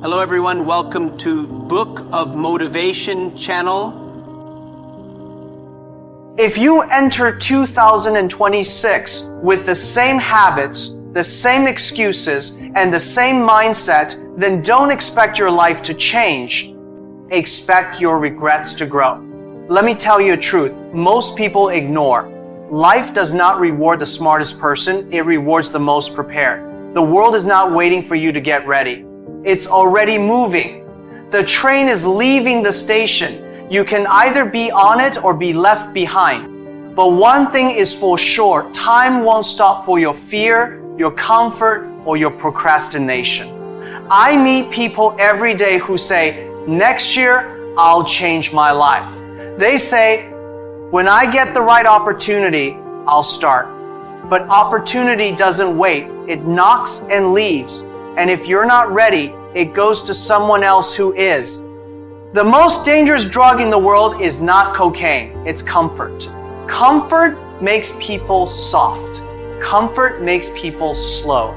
Hello everyone, welcome to Book of Motivation channel. If you enter 2026 with the same habits, the same excuses, and the same mindset, then don't expect your life to change. Expect your regrets to grow. Let me tell you a truth. Most people ignore. Life does not reward the smartest person, it rewards the most prepared. The world is not waiting for you to get ready. It's already moving. The train is leaving the station. You can either be on it or be left behind. But one thing is for sure, time won't stop for your fear, your comfort, or your procrastination. I meet people every day who say, next year, I'll change my life. They say, when I get the right opportunity, I'll start. But opportunity doesn't wait. It knocks and leaves. And if you're not ready, it goes to someone else who is. The most dangerous drug in the world is not cocaine, it's comfort. Comfort makes people soft. Comfort makes people slow.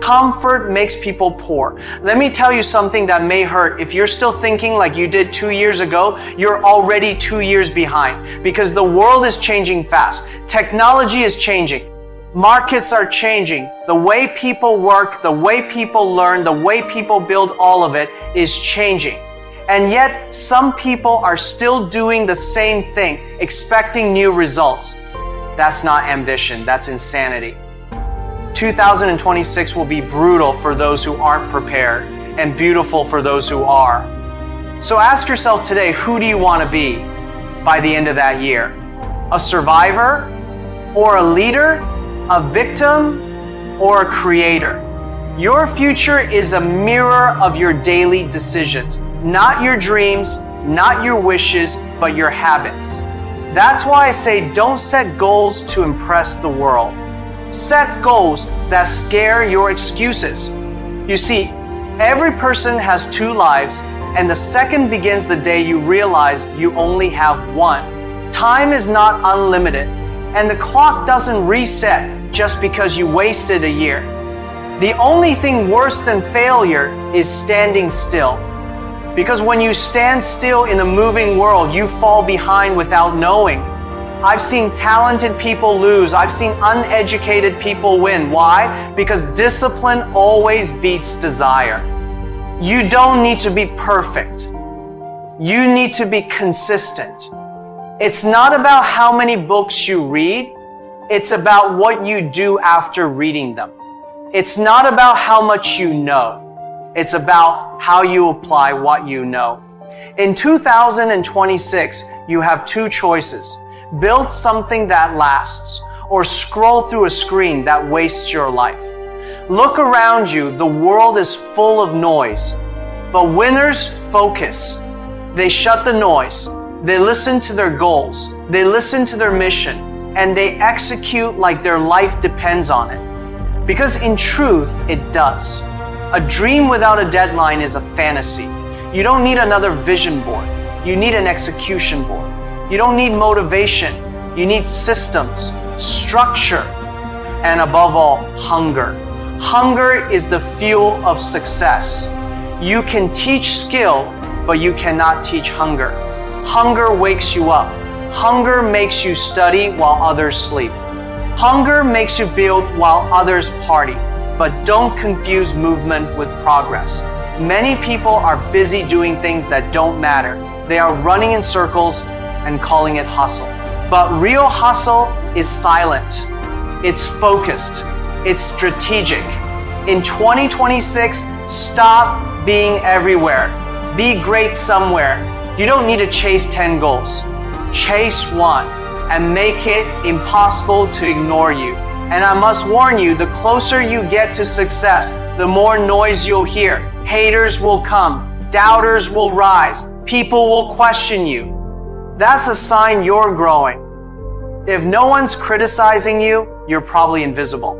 Comfort makes people poor. Let me tell you something that may hurt. If you're still thinking like you did 2 years ago, you're already 2 years behind because the world is changing fast. Technology is changing. Markets are changing. The way people work, the way people learn, the way people build, all of it is changing. And yet, some people are still doing the same thing, expecting new results. That's not ambition, that's insanity. 2026 will be brutal for those who aren't prepared and beautiful for those who are. So ask yourself today, who do you want to be by the end of that year? A survivor or a leader? A victim or a creator? Your future is a mirror of your daily decisions, not your dreams, not your wishes, but your habits. That's why I say don't set goals to impress the world. Set goals that scare your excuses. You see, every person has 2 lives, and the second begins the day you realize you only have one. Time is not unlimited, and the clock doesn't reset just because you wasted a year. The only thing worse than failure is standing still. Because when you stand still in a moving world, you fall behind without knowing. I've seen talented people lose. I've seen uneducated people win. Why? Because discipline always beats desire. You don't need to be perfect. You need to be consistent. It's not about how many books you read. It's about what you do after reading them. It's not about how much you know. It's about how you apply what you know. In 2026, you have 2 choices. Build something that lasts, or scroll through a screen that wastes your life. Look around you, the world is full of noise. But winners focus. They shut the noise. They listen to their goals. They listen to their mission. And they execute like their life depends on it. Because in truth, it does. A dream without a deadline is a fantasy. You don't need another vision board. You need an execution board. You don't need motivation. You need systems, structure, and above all, hunger. Hunger is the fuel of success. You can teach skill, but you cannot teach hunger. Hunger wakes you up. Hunger makes you study while others sleep. Hunger makes you build while others party. But don't confuse movement with progress. Many people are busy doing things that don't matter. They are running in circles and calling it hustle. But real hustle is silent. It's focused. It's strategic. In 2026, stop being everywhere. Be great somewhere. You don't need to chase 10 goals. Chase one and make it impossible to ignore you. And I must warn you, the closer you get to success, the more noise you'll hear. Haters will come. Doubters will rise. People will question you. That's a sign you're growing. If no one's criticizing you, you're probably invisible.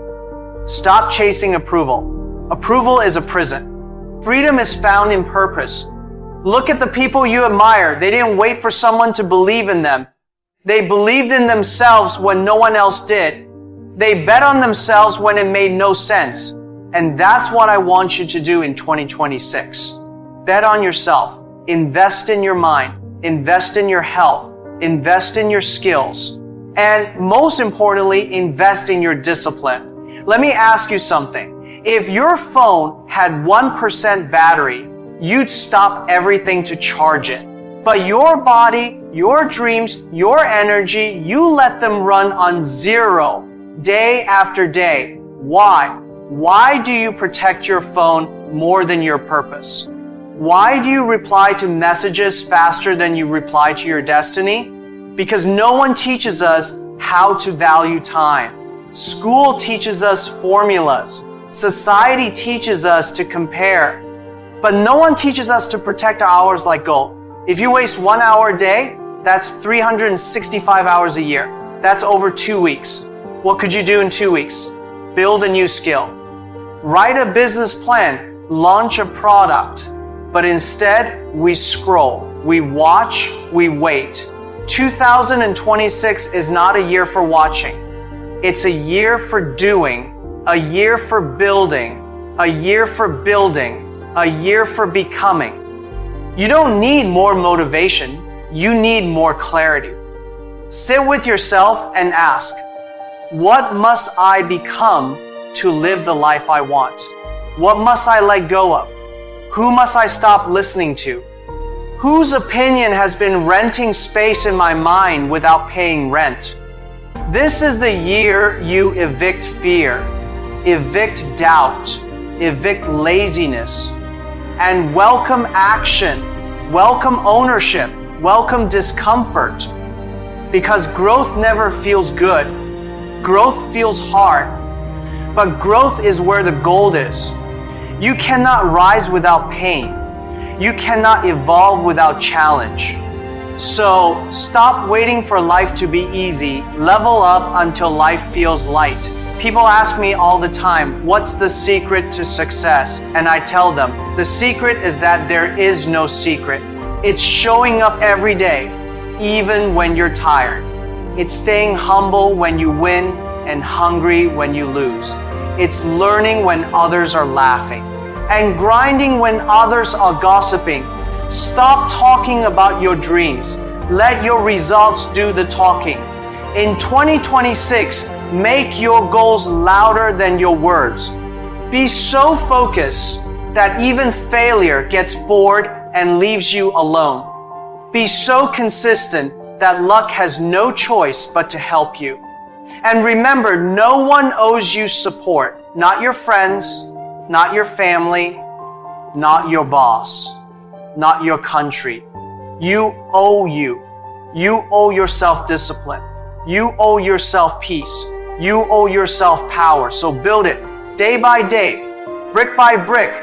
Stop chasing approval. Approval is a prison. Freedom is found in purpose. Look at the people you admire. They didn't wait for someone to believe in them. They believed in themselves when no one else did. They bet on themselves when it made no sense. And that's what I want you to do in 2026. Bet on yourself. Invest in your mind. Invest in your health. Invest in your skills. And most importantly, invest in your discipline. Let me ask you something. If your phone had 1% battery, you'd stop everything to charge it. But your body, your dreams, your energy, you let them run on zero day after day. Why? Why do you protect your phone more than your purpose? Why do you reply to messages faster than you reply to your destiny? Because no one teaches us how to value time. School teaches us formulas. Society teaches us to compare. But no one teaches us to protect our hours like gold. If you waste 1 hour a day, that's 365 hours a year. That's over 2 weeks. What could you do in 2 weeks? Build a new skill. Write a business plan. Launch a product. But instead, we scroll. We watch. We wait. 2026 is not a year for watching. It's a year for doing, a year for building, a year for building, a year for becoming. You don't need more motivation. You need more clarity. Sit with yourself and ask, what must I become to live the life I want? What must I let go of? Who must I stop listening to? Whose opinion has been renting space in my mind without paying rent? This is the year you evict fear, evict doubt, evict laziness, and welcome action, welcome ownership, welcome discomfort. Because growth never feels good. Growth feels hard. But growth is where the gold is. You cannot rise without pain. You cannot evolve without challenge. So stop waiting for life to be easy. Level up until life feels light. People ask me all the time, what's the secret to success? And I tell them, the secret is that there is no secret. It's showing up every day, even when you're tired. It's staying humble when you win and hungry when you lose. It's learning when others are laughing and grinding when others are gossiping. Stop talking about your dreams. Let your results do the talking. In 2026, make your goals louder than your words. Be so focused that even failure gets bored and leaves you alone. Be so consistent that luck has no choice but to help you. And remember, no one owes you support. Not your friends, not your family, not your boss, not your country. You owe you. You owe yourself discipline. You owe yourself peace. You owe yourself power. So build it day by day, brick by brick.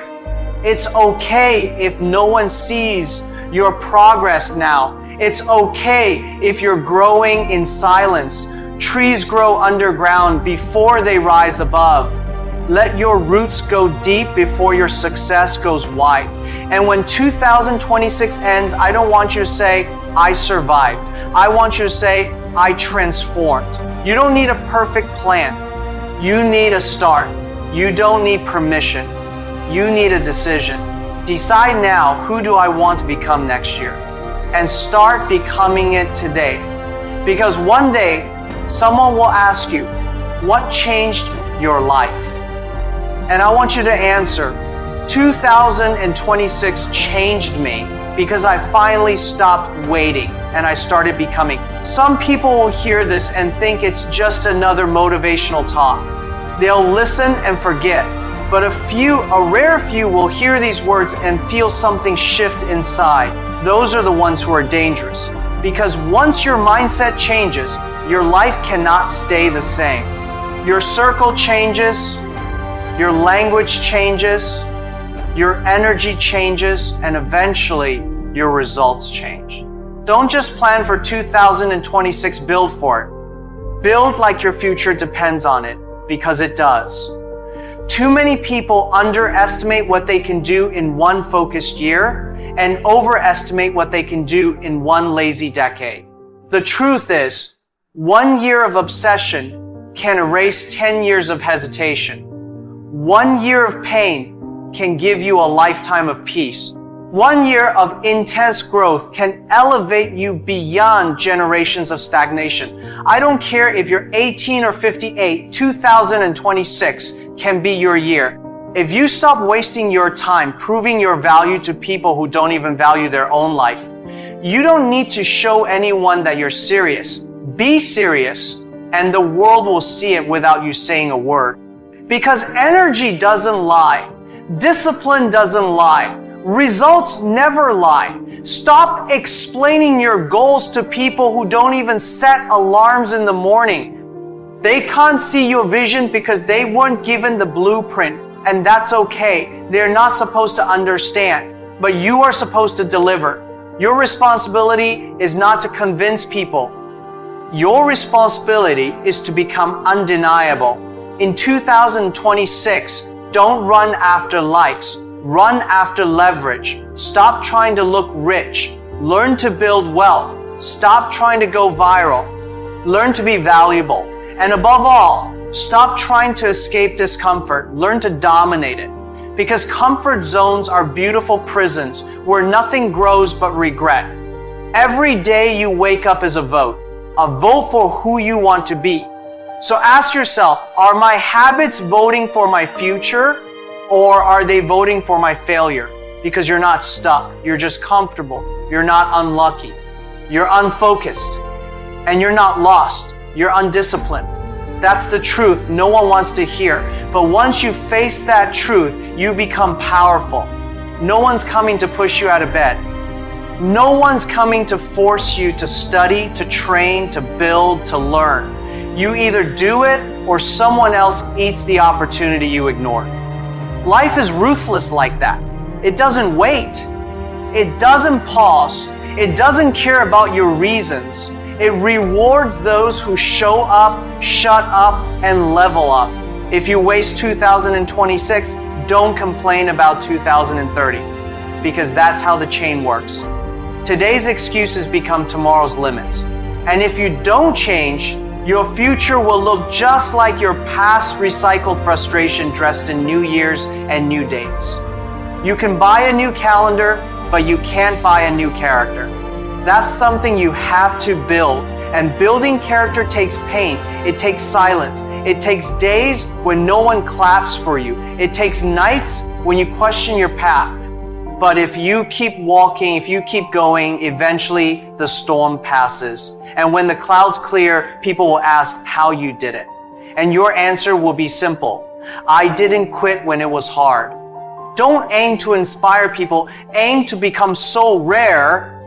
It's okay if no one sees your progress now. It's okay if you're growing in silence. Trees grow underground before they rise above. Let your roots go deep before your success goes wide. And when 2026 ends, I don't want you to say, I survived. I want you to say, I transformed. You don't need a perfect plan. You need a start. You don't need permission. You need a decision. Decide now, who do I want to become next year? And start becoming it today. Because one day, someone will ask you, what changed your life? And I want you to answer, 2026 changed me because I finally stopped waiting and I started becoming. Some people will hear this and think it's just another motivational talk. They'll listen and forget. But a rare few will hear these words and feel something shift inside. Those are the ones who are dangerous. Because once your mindset changes, your life cannot stay the same. Your circle changes, your language changes, your energy changes, and eventually your results change. Don't just plan for 2026, build for it. Build like your future depends on it, because it does. Too many people underestimate what they can do in one focused year and overestimate what they can do in one lazy decade. The truth is, 1 year of obsession can erase 10 years of hesitation. 1 year of pain can give you a lifetime of peace. 1 year of intense growth can elevate you beyond generations of stagnation. I don't care if you're 18 or 58, 2026 can be your year. If you stop wasting your time proving your value to people who don't even value their own life, you don't need to show anyone that you're serious. Be serious, and the world will see it without you saying a word. Because energy doesn't lie. Discipline doesn't lie. Results never lie. Stop explaining your goals to people who don't even set alarms in the morning. They can't see your vision because they weren't given the blueprint, and that's okay. They're not supposed to understand, but you are supposed to deliver. Your responsibility is not to convince people. Your responsibility is to become undeniable. In 2026, don't run after likes. Run after leverage. Stop trying to look rich. Learn to build wealth. Stop trying to go viral. Learn to be valuable. And above all, stop trying to escape discomfort. Learn to dominate it. Because comfort zones are beautiful prisons where nothing grows but regret. Every day you wake up is a vote for who you want to be. So ask yourself, are my habits voting for my future, or are they voting for my failure? Because you're not stuck, you're just comfortable, you're not unlucky, you're unfocused, and you're not lost, you're undisciplined. That's the truth no one wants to hear. But once you face that truth, you become powerful. No one's coming to push you out of bed. No one's coming to force you to study, to train, to build, to learn. You either do it or someone else eats the opportunity you ignored. Life is ruthless like that. It doesn't wait. It doesn't pause. It doesn't care about your reasons. It rewards those who show up, shut up, and level up. If you waste 2026, don't complain about 2030, because that's how the chain works. Today's excuses become tomorrow's limits. And if you don't change, your future will look just like your past recycled frustration dressed in new years and new dates. You can buy a new calendar, but you can't buy a new character. That's something you have to build. And building character takes pain. It takes silence. It takes days when no one claps for you. It takes nights when you question your path. But if you keep walking, if you keep going, eventually the storm passes. And when the clouds clear, people will ask how you did it. And your answer will be simple. I didn't quit when it was hard. Don't aim to inspire people. Aim to become so rare